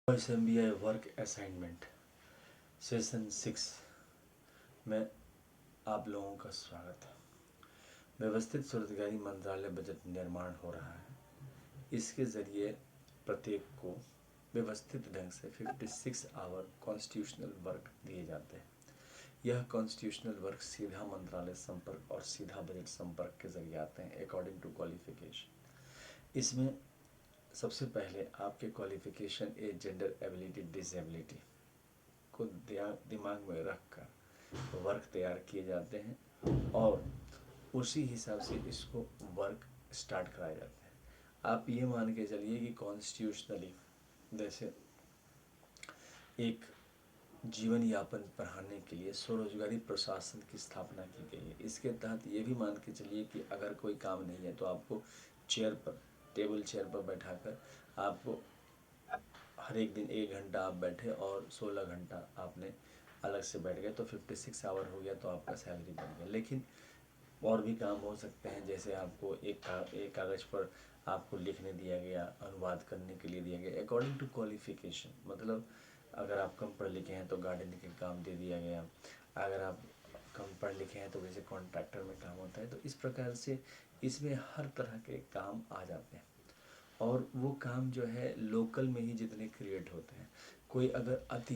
SMBI work assignment session 6 में आप लोगों का स्वागत है। व्यवस्थित स्वरोजगारी मंत्रालय बजट निर्माण हो रहा है। इसके ज़रिए प्रत्येक को व्यवस्थित ढंग से 56 आवर कॉन्स्टिट्यूशनल वर्क दिए जाते हैं। यह कॉन्स्टिट्यूशनल वर्क सीधा मंत्रालय संपर्क और सीधा बजट संपर्क के जरिए आते हैं अकॉर्डिंग टू क्वालिफिकेशन। इसमें सबसे पहले आपके qualification age gender ability disability को दिमाग में रखकर वर्क तैयार किए जाते हैं और उसी हिसाब से इसको वर्क स्टार्ट कराए जाते हैं। आप ये मान के चलिए कि कॉन्स्टिट्यूशनली जैसे एक जीवन यापन बढ़ाने के लिए स्वरोजगारी प्रशासन की स्थापना की गई है। इसके तहत ये भी मान के चलिए कि अगर कोई काम नहीं है तो आपको चेयर पर टेबल चेयर पर बैठाकर आपको हर एक दिन 1 घंटा आप बैठे और 16 घंटा आपने अलग से बैठ गए तो 56 आवर हो गया तो आपका सैलरी बन गया। लेकिन और भी काम हो सकते हैं, जैसे आपको एक कागज़ पर आपको लिखने दिया गया, अनुवाद करने के लिए दिया गया अकॉर्डिंग टू क्वालिफिकेशन। मतलब अगर आप कम पढ़े लिखे हैं तो गार्डनिंग का काम दे दिया गया, अगर आप कम पढ़े लिखे हैं तो जैसे कॉन्ट्रैक्टर में काम होता है। तो इस प्रकार से इसमें हर तरह के काम आ जाते हैं और वो काम जो है लोकल में ही जितने क्रिएट होते हैं। कोई अगर अति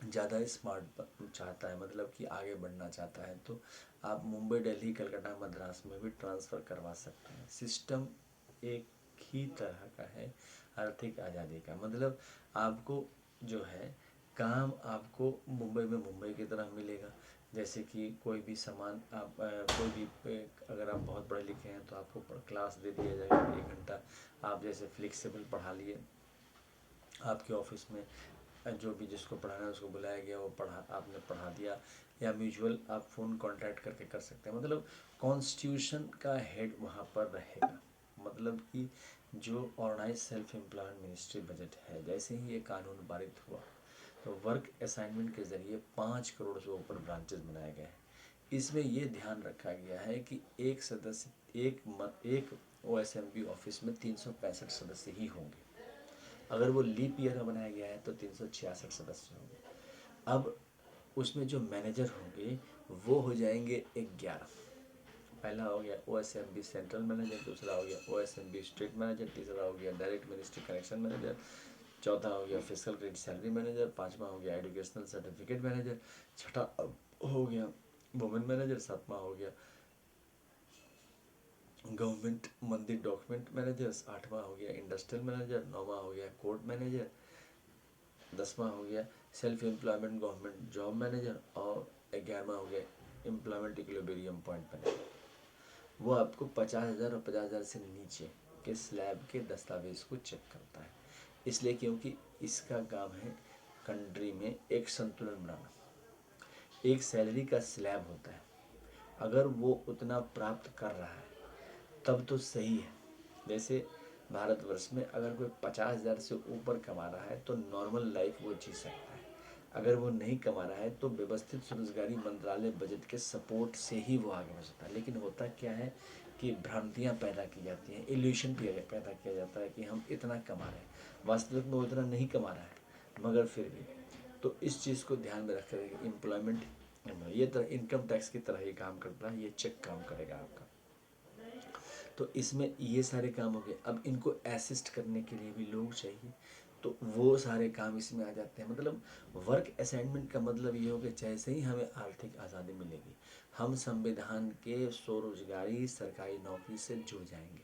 ज़्यादा स्मार्ट चाहता है, मतलब कि आगे बढ़ना चाहता है, तो आप मुंबई, दिल्ली, कलकत्ता, मद्रास में भी ट्रांसफ़र करवा सकते हैं। सिस्टम एक ही तरह का है आर्थिक आज़ादी का। मतलब आपको जो है काम आपको मुंबई में मुंबई की तरह मिलेगा। जैसे कि कोई भी सामान आप कोई भी अगर आप बहुत पढ़े लिखे हैं तो आपको क्लास दे दिया जाएगा 1 घंटा। आप जैसे फ्लेक्सिबल पढ़ा लिए, आपके ऑफिस में जो भी जिसको पढ़ाना है उसको बुलाया गया, वो आपने पढ़ा दिया, या म्यूचुअल आप फ़ोन कांटेक्ट करके कर सकते हैं। मतलब कॉन्स्टिट्यूशन का हेड वहाँ पर रहेगा। मतलब कि जो organise self employment ministry budget है, जैसे ही ये कानून पारित हुआ तो वर्क असाइनमेंट के ज़रिए 5 करोड़ से ऊपर ब्रांचेस बनाए गए हैं। इसमें ये ध्यान रखा गया है कि एक सदस्य एक OSMB ऑफिस में 365 सदस्य ही होंगे। अगर वो लीप ईयर में बनाया गया है तो 366 सदस्य होंगे। अब उसमें जो मैनेजर होंगे वो हो जाएंगे 11। पहला हो गया OSMB सेंट्रल मैनेजर, दूसरा हो गया OSMB स्टेट मैनेजर, तीसरा हो गया डायरेक्ट मिनिस्ट्री कनेक्शन मैनेजर, चौथा हो गया फिजिकल क्रेडिट सैलरी मैनेजर, पाँचवा हो गया एजुकेशनल सर्टिफिकेट मैनेजर, छठा हो गया वुमेन मैनेजर, सातवां हो गया गवर्नमेंट मंदिर डॉक्यूमेंट मैनेजर्स, आठवां हो गया इंडस्ट्रियल मैनेजर, नौवां हो गया कोर्ट मैनेजर, 10वां हो गया self employment government job manager और 11वां हो गया एम्प्लॉयमेंट इक्विलिब्रियम पॉइंट मैनेजर। वो आपको 50,000 और 50,000 से नीचे के स्लैब के दस्तावेज को चेक करता है। इसलिए क्योंकि इसका काम है कंट्री में एक संतुलन बनाना। एक सैलरी का स्लैब होता है, अगर वो उतना प्राप्त कर रहा है तब तो सही है। जैसे भारतवर्ष में अगर कोई 50,000 से ऊपर कमा रहा है तो नॉर्मल लाइफ वो जी सकता है। अगर वो नहीं कमा रहा है तो व्यवस्थित स्वरोजगारी मंत्रालय बजट के सपोर्ट से ही वो आगे बढ़ सकता है। लेकिन होता क्या है कि भ्रांतियाँ पैदा की जाती हैं, इल्यूशन पैदा किया जाता है कि हम इतना कमा रहे हैं, वास्तविक में उतना नहीं कमा रहा है, मगर फिर भी। तो इस चीज़ को ध्यान में रख कर एम्प्लॉयमेंट ये तरह इनकम टैक्स की तरह ही काम करता है, ये चेक काम करेगा आपका। तो इसमें ये सारे काम हो गए। अब इनको असिस्ट करने के लिए भी लोग चाहिए, तो वो सारे काम इसमें आ जाते हैं। मतलब वर्क असाइनमेंट का मतलब ये हो कि जैसे ही हमें आर्थिक आज़ादी मिलेगी हम संविधान के स्वरोजगारी सरकारी नौकरी से जुड़ जाएंगे।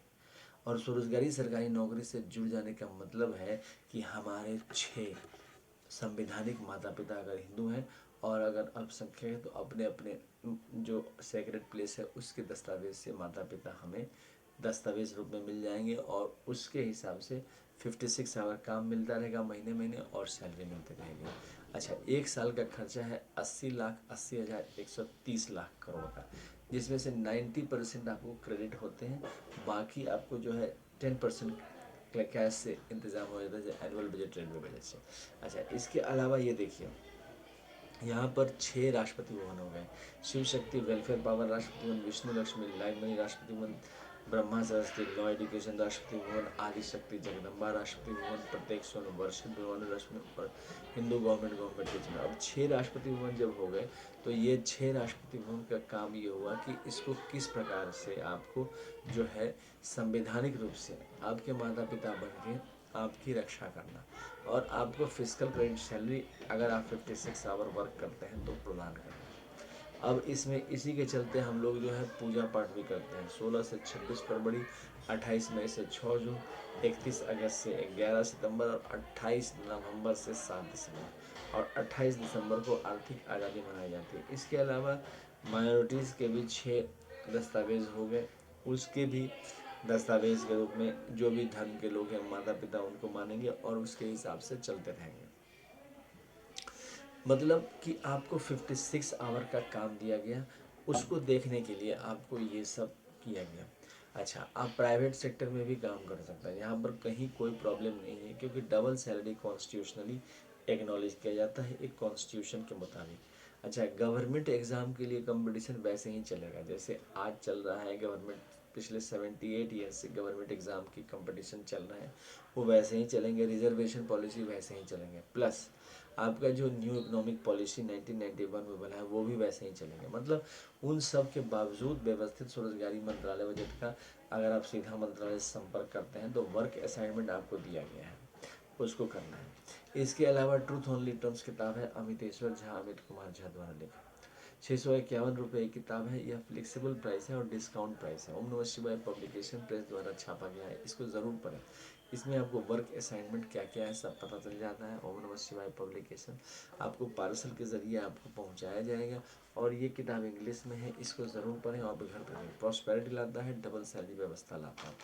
और स्वरोजगारी सरकारी नौकरी से जुड़ जाने का मतलब है कि हमारे 6 संवैधानिक माता पिता अगर हिंदू हैं और अगर अल्पसंख्यक है तो अपने अपने जो सेक्रेट प्लेस है उसके दस्तावेज से माता पिता हमें दस्तावेज रूप में मिल जाएंगे और उसके हिसाब से 56 आवर काम मिलता रहेगा महीने महीने और सैलरी मिलती रहेगी। अच्छा, 1 साल का खर्चा है 80,80,130 लाख करोड़ का, जिसमें से 90% आपको क्रेडिट होते हैं, बाकी आपको जो है 10% कैश से इंतज़ाम हो जाता है एनुअल बजट रेलवे बजट से। अच्छा, इसके अलावा ये देखिए यहाँ पर 6 राष्ट्रपति भवन हो गए। Shiv Shakti welfare power Rashtrapati Bhavan, Vishnu Lakshmi library Rashtrapati Bhavan, Brahma Saraswati law education Rashtrapati Bhavan Adishakti Jagdamba Rashtrapati Bhavan प्रत्येक स्वर्ण वर्षित भवन राष्ट्रपति हिंदू गवर्नमेंट के चुनाव। अब 6 राष्ट्रपति भवन जब हो गए तो ये 6 राष्ट्रपति भवन का काम ये हुआ कि इसको किस प्रकार से आपको जो है संवैधानिक रूप से आपके माता पिता बन के आपकी रक्षा करना और आपको फिजिकल क्रेडिट सैलरी अगर आप 56 आवर वर्क करते हैं तो प्रदान करना। अब इसमें इसी के चलते हम लोग जो है पूजा पाठ भी करते हैं। 16 से 26 फरवरी, 28 मई से 6 जून, 31 अगस्त से 11 सितंबर और 28 नवंबर से 7 दिसंबर और 28 दिसंबर को आर्थिक आज़ादी मनाई जाती है। इसके अलावा माइनॉरिटीज़ के भी 6 दस्तावेज हो गए, उसके भी दस्तावेज के रूप में जो भी धर्म के लोग हैं माता पिता उनको मानेंगे और उसके हिसाब से चलते रहेंगे। मतलब कि आपको 56 आवर का काम दिया गया, उसको देखने के लिए आपको ये सब किया गया। अच्छा, आप प्राइवेट सेक्टर में भी काम कर सकते हैं, यहाँ पर कहीं कोई प्रॉब्लम नहीं है क्योंकि डबल सैलरी कॉन्स्टिट्यूशनली एक्नॉलेज किया जाता है एक कॉन्स्टिट्यूशन के मुताबिक। अच्छा, गवर्नमेंट एग्ज़ाम के लिए कंपटीशन वैसे ही चलेगा जैसे आज चल रहा है। गवर्नमेंट पिछले 78 ईयर से गवर्नमेंट एग्ज़ाम की कंपटीशन चल रहा है, वो वैसे ही चलेंगे। रिजर्वेशन पॉलिसी वैसे ही चलेंगे, प्लस आपका जो न्यू इकोनॉमिक पॉलिसी 1991 में बना है वो भी वैसे ही चलेंगे। मतलब उन सब के बावजूद व्यवस्थित स्वरोजगारी मंत्रालय बजट का अगर आप सीधा मंत्रालय से संपर्क करते हैं तो वर्क असाइनमेंट आपको दिया गया है, उसको करना है। इसके अलावा ट्रूथ ओनली टर्म्स किताब है अमितेश्वर झा अमित कुमार झा द्वारा लिखा, 651 रुपये की किताब है। यह फ्लेक्सिबल प्राइस है और डिस्काउंट प्राइस है। ओम नमः शिवाय पब्लिकेशन प्रेस द्वारा छापा गया है, इसको ज़रूर पढ़ें। इसमें आपको वर्क असाइनमेंट क्या क्या है सब पता चल जाता है। ओम नमः शिवाय पब्लिकेशन आपको पार्सल के ज़रिए आपको पहुंचाया जाएगा और ये किताब इंग्लिश में है, इसको ज़रूर पढ़ें और घर पढ़ें। प्रॉस्पेरिटी लाता है, डबल सैलरी व्यवस्था लाता है।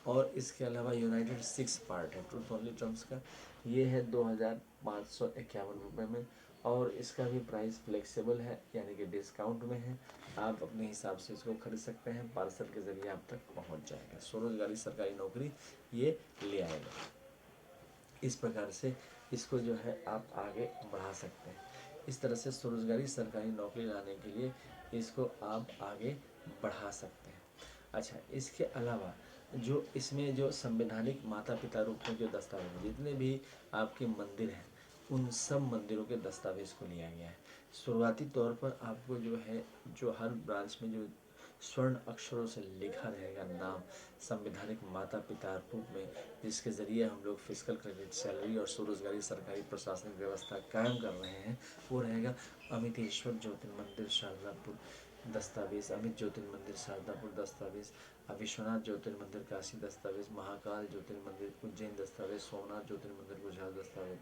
और इसके अलावा यूनाइटेड 6 पार्ट है ट्रूथ ओनली टर्म्स का, ये है 2551 रुपये में और इसका भी प्राइस फ्लेक्सिबल है यानी कि डिस्काउंट में है। आप अपने हिसाब से इसको खरीद सकते हैं, पार्सल के ज़रिए आप तक पहुंच जाएगा। स्वरोजगारी सरकारी नौकरी ये ले आएगा। इस प्रकार से इसको जो है आप आगे बढ़ा सकते हैं। इस तरह से स्वरोजगारी सरकारी नौकरी लाने के लिए इसको आप आगे बढ़ा सकते हैं। अच्छा, इसके अलावा जो इसमें जो संवैधानिक माता पिता रूप में जो दस्तावेज जितने भी आपके मंदिर हैं उन सब मंदिरों के दस्तावेज को लिया गया है। शुरुआती तौर पर आपको जो है जो हर ब्रांच में जो स्वर्ण अक्षरों से लिखा रहेगा नाम संवैधानिक माता पिता रूप में, जिसके ज़रिए हम लोग फिजिकल क्रेडिट सैलरी और स्वरोजगारी सरकारी प्रशासनिक व्यवस्था कायम कर रहे हैं, वो रहेगा अमितेश्वर ज्योतिर्मंदिर शारदापुर दस्तावेज, अमित ज्योतिर्मंदिर शारदापुर दस्तावेज, विश्वनाथ ज्योतिर्मंदिर काशी दस्तावेज, महाकाल ज्योतिर्मंदिर उज्जैन दस्तावेज, सोमनाथ ज्योतिर्मंदिर गुजरात दस्तावेज,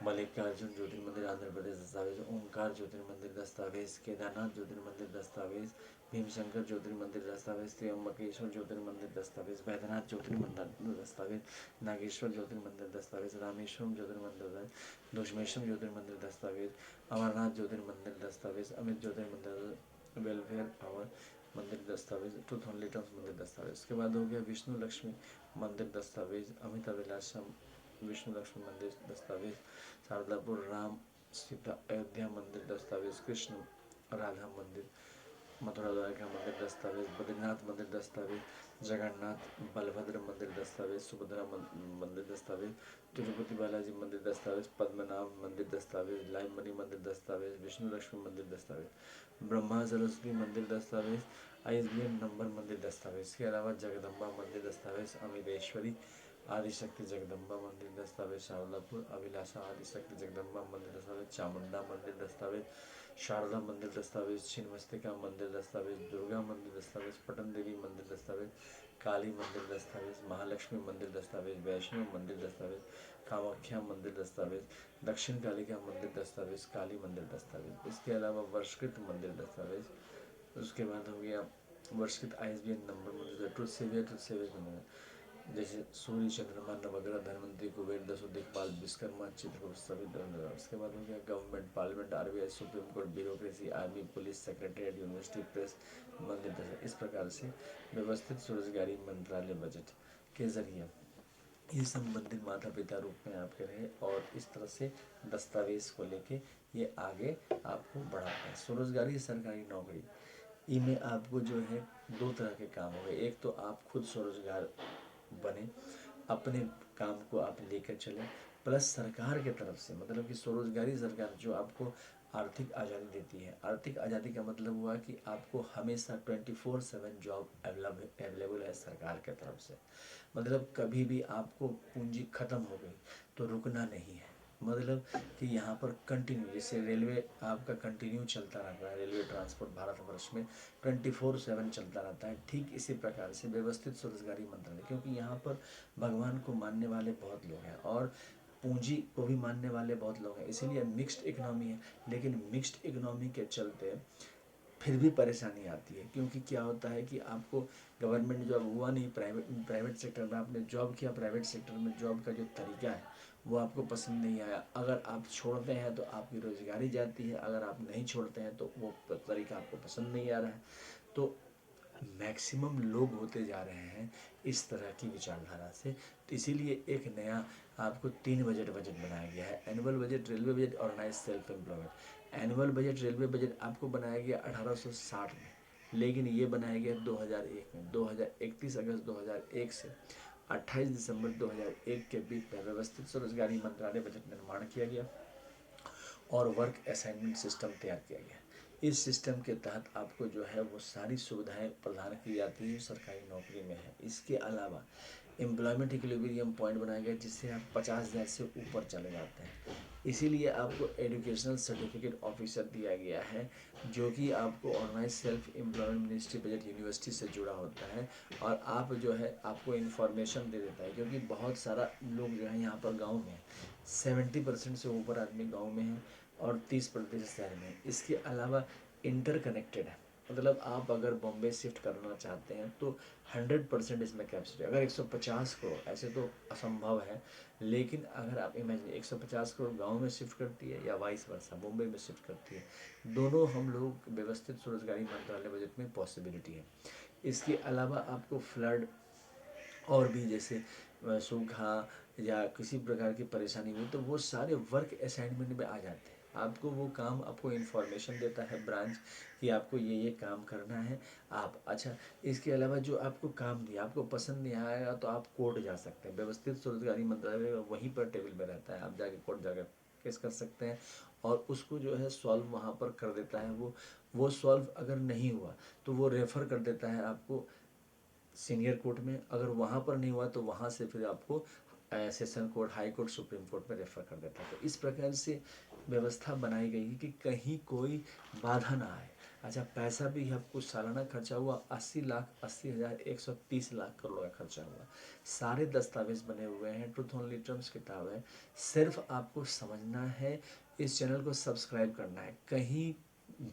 मल्लिकार्जुन ज्योतिर्मंदिर आंध्र प्रदेश दस्तावेज, ओंकार ज्योतिर्मंदिर दस्तावेज, केदारनाथ ज्योतिर्मंदिर दस्तावेज, भीमशंकर ज्योतिर्मंदिर दस्तावेज, त्र्यंबकेश्वर ज्योतिर्मंदिर दस्तावेज, बैद्यनाथ ज्योतिर्मंदिर दस्तावेज, नागेश्वर ज्योतिर्मंदिर दस्तावेज, रामेश्वरम ज्योतिर्मंदिर, दुष्मेश्वरम ज्योतिर्मंदिर दस्तावेज, अमरनाथ ज्योतिर्मंदिर दस्तावेज, अमित ज्योतिर्मंदिर वेलफेयर पावर मंदिर दस्तावेज, ट्रूथ ओनली टर्म्स मंदिर दस्तावेज। उसके बाद हो गया विष्णु लक्ष्मी मंदिर दस्तावेज, अमित अभिलाषम विष्णु लक्ष्मी मंदिर दस्तावेज, शारदापुर राम सीता अयोध्या मंदिर दस्तावेज, कृष्ण राधा मंदिर, मथुरा द्वारका मंदिर दस्तावेज, बद्रीनाथ मंदिर दस्तावेज, जगन्नाथ बलभद्र मंदिर दस्तावेज, सुभद्रा मंदिर दस्तावेज, तिरुपति बालाजी मंदिर दस्तावेज, पद्मनाभ मंदिर दस्तावेज, लाइव मनी मंदिर दस्तावेज, विष्णु लक्ष्मी मंदिर दस्तावेज, ब्रह्मा सरस्वती मंदिर दस्तावेज, ISBN नंबर मंदिर दस्तावेज। इसके अलावा जगदम्बा मंदिर दस्तावेज, अमितेश्वरी आदिशक्ति जगदम्बा मंदिर दस्तावेज, शारदापुर अभिलाषा आदिशक्ति जगदम्बा मंदिर दस्तावेज, चामुंडा मंदिर दस्तावेज, शारदा मंदिर दस्तावेज, छिन्नमस्तिका मंदिर दस्तावेज, दुर्गा मंदिर दस्तावेज, पटन देवी मंदिर दस्तावेज, काली मंदिर दस्तावेज, महालक्ष्मी मंदिर दस्तावेज, वैष्णो मंदिर दस्तावेज, कामाख्या मंदिर दस्तावेज, दक्षिण कालिका मंदिर दस्तावेज, काली मंदिर दस्तावेज। इसके अलावा वर्षकृत मंदिर दस्तावेज। उसके बाद हो गया वर्षकृत ISBN नंबर मंदिर, ट्रुथ सेवियर मंदिर जैसे सूर्य चंद्रमा नवग्रह धनवंतरी कुबेर दसों दिक्पाल विश्वकर्मा चित्रगुप्त सभी धर्म। उसके बाद हो गया government parliament RBI supreme court bureaucracy army police secretariat university press मंदिर। इस प्रकार से व्यवस्थित स्वरोजगारी मंत्रालय बजट के जरिए ये संबंधित माता पिता रूप में आपके रहे और इस तरह से दस्तावेज को लेके ये आगे आपको बढ़ाते हैं। स्वरोजगारी सरकारी नौकरी इनमें आपको जो है दो तरह के काम हो गए। एक तो आप खुद स्वरोजगार बने, अपने काम को आप लेकर चलें, प्लस सरकार के तरफ से मतलब कि स्वरोजगारी सरकार जो आपको आर्थिक आज़ादी देती है। आर्थिक आज़ादी का मतलब हुआ कि आपको हमेशा 24/7 जॉब अवेलेबल है सरकार के तरफ से। मतलब कभी भी आपको पूंजी ख़त्म हो गई तो रुकना नहीं है। मतलब कि यहाँ पर कंटिन्यू, जैसे रेलवे आपका कंटिन्यू चलता रहता है, रेलवे ट्रांसपोर्ट भारतवर्ष में 24/7 चलता रहता है। ठीक इसी प्रकार से व्यवस्थित स्वरोजगारी मंत्रालय, क्योंकि यहाँ पर भगवान को मानने वाले बहुत लोग हैं और पूंजी को भी मानने वाले बहुत लोग हैं, इसीलिए मिक्स्ड इकनॉमी है। लेकिन मिक्स्ड इकनॉमी के चलते फिर भी परेशानी आती है, क्योंकि क्या होता है कि आपको गवर्नमेंट जॉब हुआ नहीं, प्राइवेट सेक्टर में आपने जॉब किया, प्राइवेट सेक्टर में जॉब का जो तरीका है वो आपको पसंद नहीं आया। अगर आप छोड़ते हैं तो आपकी रोजगारी जाती है, अगर आप नहीं छोड़ते हैं तो वो तरीका आपको पसंद नहीं आ रहा है। तो मैक्सिमम लोग होते जा रहे हैं इस तरह की विचारधारा से। तो इसीलिए एक नया आपको 3 बजट बनाया गया है। Annual budget, railway budget, organise self employment. Annual budget railway budget आपको बनाया गया 1860 में, लेकिन ये बनाया गया 2001 में। 31 अगस्त 2001 से 28 दिसंबर 2001 के बीच में व्यवस्थित स्वरोजगारी मंत्रालय बजट निर्माण किया गया और वर्क असाइनमेंट सिस्टम तैयार किया गया। इस सिस्टम के तहत आपको जो है वो सारी सुविधाएं प्रदान की जाती है सरकारी नौकरी में है। इसके अलावा एम्प्लॉयमेंट इक्विलिब्रियम पॉइंट बनाया गया जिससे आप 50,000 से ऊपर चले जाते हैं। इसीलिए आपको एजुकेशनल सर्टिफिकेट ऑफिसर दिया गया है, जो कि आपको organise self employment ministry budget university से जुड़ा होता है और आप जो है आपको इन्फॉर्मेशन दे देता है। क्योंकि बहुत सारा लोग जो है यहाँ पर गाँव में 70% से ऊपर आदमी गाँव में है और 30% शहर में। इसके अलावा इंटर कनेक्टेड है, मतलब आप अगर बॉम्बे शिफ्ट करना चाहते हैं तो 100% इसमें कैपेसिटी। अगर 150 करोड़, ऐसे तो असंभव है, लेकिन अगर आप इमेजिन 150 करोड़ गांव में शिफ्ट करती है या वाइस वर्सा बॉम्बे में शिफ्ट करती है, दोनों हम लोग व्यवस्थित स्वरोजगारी मंत्रालय बजट में पॉसिबिलिटी है। इसके अलावा आपको फ्लड और भी जैसे सूखा या किसी प्रकार की परेशानी हुई तो वो सारे वर्क असाइनमेंट में आ जाते हैं। आपको वो काम, आपको इन्फॉर्मेशन देता है ब्रांच कि आपको ये काम करना है। आप अच्छा, इसके अलावा जो आपको काम दिया आपको पसंद नहीं आएगा तो आप कोर्ट जा सकते हैं। व्यवस्थित स्वरोजगारी मंत्रालय वहीं पर टेबल में रहता है, आप जाके कोर्ट जाकर केस कर सकते हैं और उसको जो है सॉल्व वहाँ पर कर देता है। वो सॉल्व अगर नहीं हुआ तो वो रेफ़र कर देता है आपको सीनियर कोर्ट में। अगर वहाँ पर नहीं हुआ तो वहाँ से फिर आपको session court, high court, supreme court में रेफ़र कर देता है। तो इस प्रकार से व्यवस्था बनाई गई है कि कहीं कोई बाधा ना आए। अच्छा, पैसा भी आपको सालाना खर्चा हुआ 80,80,130 लाख करोड़ का खर्चा हुआ। सारे दस्तावेज बने हुए हैं, ट्रूथ ओनली टर्म्स किताब है। सिर्फ आपको समझना है, इस चैनल को सब्सक्राइब करना है। कहीं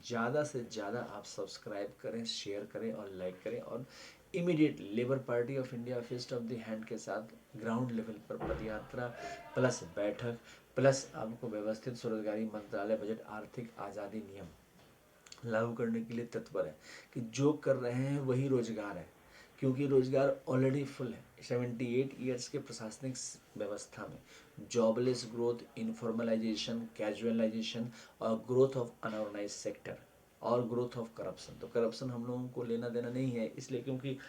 ज़्यादा से ज़्यादा आप सब्सक्राइब करें, शेयर करें और लाइक करें और immediate labour party of India fist of the hand के साथ ग्राउंड लेवल पर पदयात्रा प्लस बैठक प्लस आपको व्यवस्थित स्वरोजगारी मंत्रालय बजट आर्थिक आज़ादी नियम लागू करने के लिए तत्पर है कि जो कर रहे हैं वही रोजगार है। क्योंकि रोजगार ऑलरेडी फुल है। 78 ईयर्स के प्रशासनिक व्यवस्था में जॉबलेस ग्रोथ, इनफॉर्मलाइजेशन, कैजुअलाइजेशन और ग्रोथ ऑफ अनऑर्गेनाइज सेक्टर और ग्रोथ ऑफ करप्शन। तो करप्शन हम लोगों को लेना देना नहीं है, इसलिए क्योंकि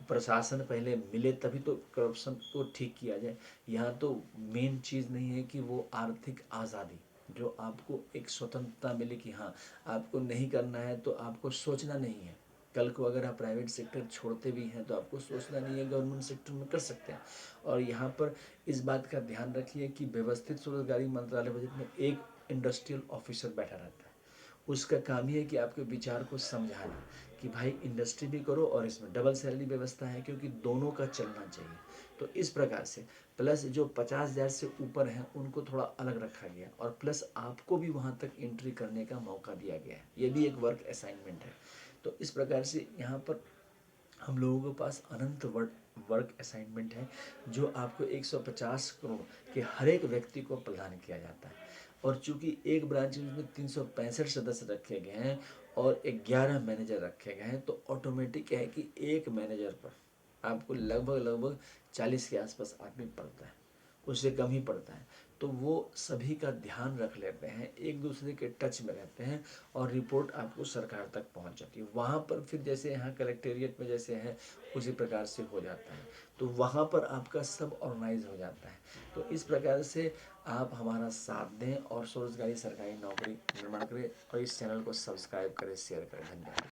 प्रशासन पहले मिले तभी तो करप्शन को ठीक किया जाए। यहाँ तो मेन चीज़ नहीं है कि वो आर्थिक आज़ादी, जो आपको एक स्वतंत्रता मिले कि हाँ आपको नहीं करना है तो आपको सोचना नहीं है। कल को अगर आप प्राइवेट सेक्टर छोड़ते भी हैं तो आपको सोचना नहीं है, गवर्नमेंट सेक्टर में कर सकते हैं। और यहाँ पर इस बात का ध्यान रखिए कि व्यवस्थित स्वरोजगारी मंत्रालय बजट में एक इंडस्ट्रियल ऑफिसर बैठा रहता है। उसका काम ही है कि आपके विचार को समझाना कि भाई इंडस्ट्री भी करो और इसमें डबल सैलरी व्यवस्था है, क्योंकि दोनों का चलना चाहिए। तो इस प्रकार से प्लस जो 50,000 से ऊपर हैं उनको थोड़ा अलग रखा गया और प्लस आपको भी वहाँ तक एंट्री करने का मौका दिया गया है। ये भी एक वर्क असाइनमेंट है। तो इस प्रकार से यहाँ पर हम लोगों के पास अनंत वर्क असाइनमेंट है जो आपको 150 करोड़ के हर एक व्यक्ति को प्रदान किया जाता है। और चूंकि एक ब्रांच में 365 सदस्य रखे गए हैं और 11 मैनेजर रखे गए हैं, तो ऑटोमेटिक है कि एक मैनेजर पर आपको लगभग 40 के आसपास आदमी पड़ता है, उससे कम ही पड़ता है। तो वो सभी का ध्यान रख लेते हैं, एक दूसरे के टच में रहते हैं और रिपोर्ट आपको सरकार तक पहुंच जाती है। वहाँ पर फिर जैसे यहाँ कलेक्टेरिएट में जैसे है उसी प्रकार से हो जाता है, तो वहाँ पर आपका सब ऑर्गेनाइज हो जाता है। तो इस प्रकार से आप हमारा साथ दें और स्वरोजगारी सरकारी नौकरी निर्माण करें और इस चैनल को सब्सक्राइब करें, शेयर करें। धन्यवाद।